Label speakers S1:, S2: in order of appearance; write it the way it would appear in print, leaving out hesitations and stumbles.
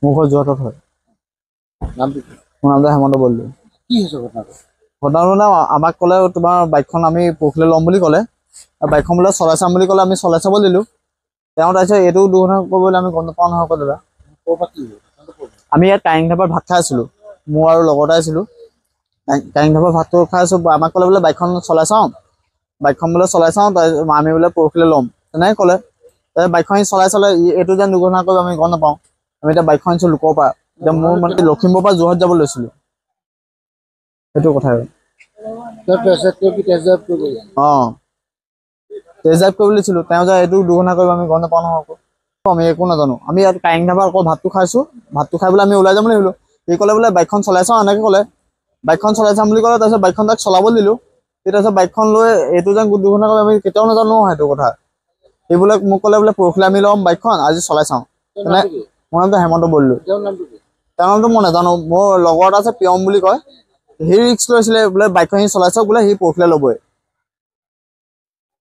S1: মোৰ ঘৰ যোৰহাটত হয়। মোৰ নামটো হেমন্ত বল্লু। ঘটনাটো মানে আমাক ক'লে তোমাৰ বাইকখন আমি পৰহিলৈ ল'ম বুলি ক'লে। বাইকখন বোলে চলাই চাম বুলি ক'লে, আমি চলাই চাব দিলোঁ। তেওঁ তাৰপিছত এইটো দুৰ্ঘটনা কৰিবলৈ আমি গম নাপাওঁ নহয় আকৌ দাদা। আমি ইয়াত কাৰেং ধাবাত ভাত খাই আছিলোঁ। মোৰ আৰু লগৰ এটা আছিলোঁ। কাৰেং ধাবাত ভাতটো খাই আছোঁ। আমাক ক'লে বোলে বাইকখন চলাই চাওঁ। বাইকখন বোলে চলাই চাওঁ, আমি বোলে পৰহিলৈ ল'ম তেনেকৈ ক'লে। বাইকখন চলাই এইটো যেন দুৰ্ঘটনা কৰিব আমি গম নাপাওঁ। আমি এতিয়া বাইকখন আনিছোঁ লোকৰ পৰা। এতিয়া মোৰ মানে লখিমপুৰৰ পৰা যোৰহাট যাব লৈছিলোঁ। সেইটো কথাই। অঁ, টেষ্ট ড্ৰাইভ কৰিব লৈছিলোঁ। তেওঁ যে এইটো দুৰ্ঘটনা কৰিব আমি গম নাপাওঁ নহয় আকৌ। আমি একো নাজানো। আমি ইয়াত কাৰেং ধাবাত অকল ভাতটো খাইছোঁ। ভাতটো খাই পেলাই আমি ওলাই যাম বুলি ভাবিলোঁ। সি ক'লে বোলে বাইকখন চলাই চাওঁ, এনেকৈ ক'লে। বাইকখন চলাই চাম বুলি ক'লে, তাৰপিছত বাইকখন তাক চলাব দিলোঁ। তাৰপিছত বাইকখন লৈ এইটো যেন দুৰ্ঘটনা কৰিব আমি কেতিয়াও নাজানো সেইটো কথা। সি বোলে মোক ক'লে বোলে পৰহিলৈ আমি ল'ম বাইকখন, আজি চলাই চাওঁ। মোৰ নামটো হেমন্ত বল্লু। তেওঁৰ নামটো মই নাজানো। মোৰ লগৰ এটা আছে প্ৰিয়ম বুলি কয়। সি ৰিক্স লৈছিলে বোলে বাইকখন সি চলাই চাওক বোলে, সি পৰহিলৈ ল'বই।